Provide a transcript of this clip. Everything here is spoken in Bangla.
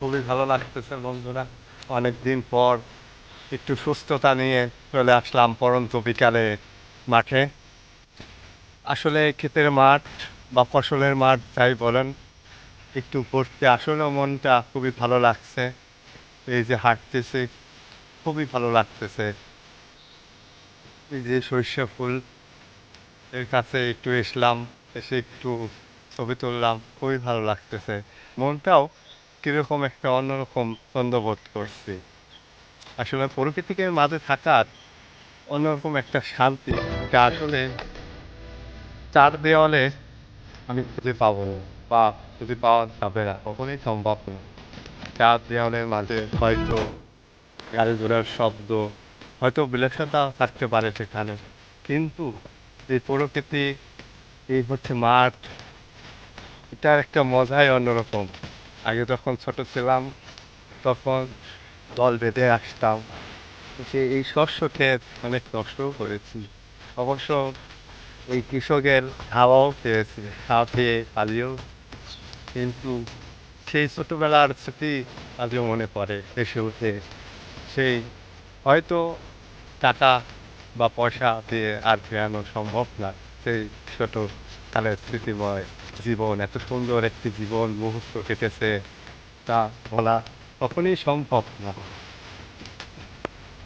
খুবই ভালো লাগতেছে বন্ধুরা। অনেকদিন পর একটু সুস্থতা নিয়ে চলে আসলাম পড়ন্ত বিকালে মাঠে। আসলে ক্ষেতের মাঠ বা ফসলের মাঠ যাই বলেন, একটু ঘুরতে আসলেও মনটা খুবই ভালো লাগছে। এই যে হাঁটতেছি, খুবই ভালো লাগতেছে। এই যে সরিষা ফুল এর কাছে একটু এসলাম, এসে একটু ছবি তুললাম, খুবই ভালো লাগতেছে। মনটাও কিরকম একটা অন্যরকম ছন্দ বোধ করছি। আসলে প্রকৃতিকে মাঝে থাকার অন্যরকম একটা শান্তি, যা আসলে চার দেওয়ালে আমি খুঁজে পাবো না, বা খুঁজে পাওয়া যাবে না, কখনোই সম্ভব না। চার দেওয়ালের মাঝে হয়তো গাড়ি ঘোড়ার শব্দ, হয়তো বিলাসিতা থাকতে পারে সেখানে, কিন্তু এই প্রকৃতি, এই হচ্ছে মাঠ, এটার একটা মজাই অন্যরকম। আগে যখন ছোট ছিলাম তখন দল বেঁধে আসতাম, যে এই শস্য ক্ষেত অনেক নষ্টও করেছি। অবশ্য এই কৃষকের হাওয়াও পেয়েছি, হাওয়া পেয়ে পালিয়েও, কিন্তু সেই ছোটবেলার স্মৃতি আজও মনে পড়ে ভেসে ওঠে। সেই হয়তো টাকা বা পয়সা দিয়ে আর ফেরানো সম্ভব না সেই ছোট কালের স্মৃতিময় জীবন। এত সুন্দর একটি জীবন মুহূর্ত কেটেছে, তা বলা কখনই সম্ভব না।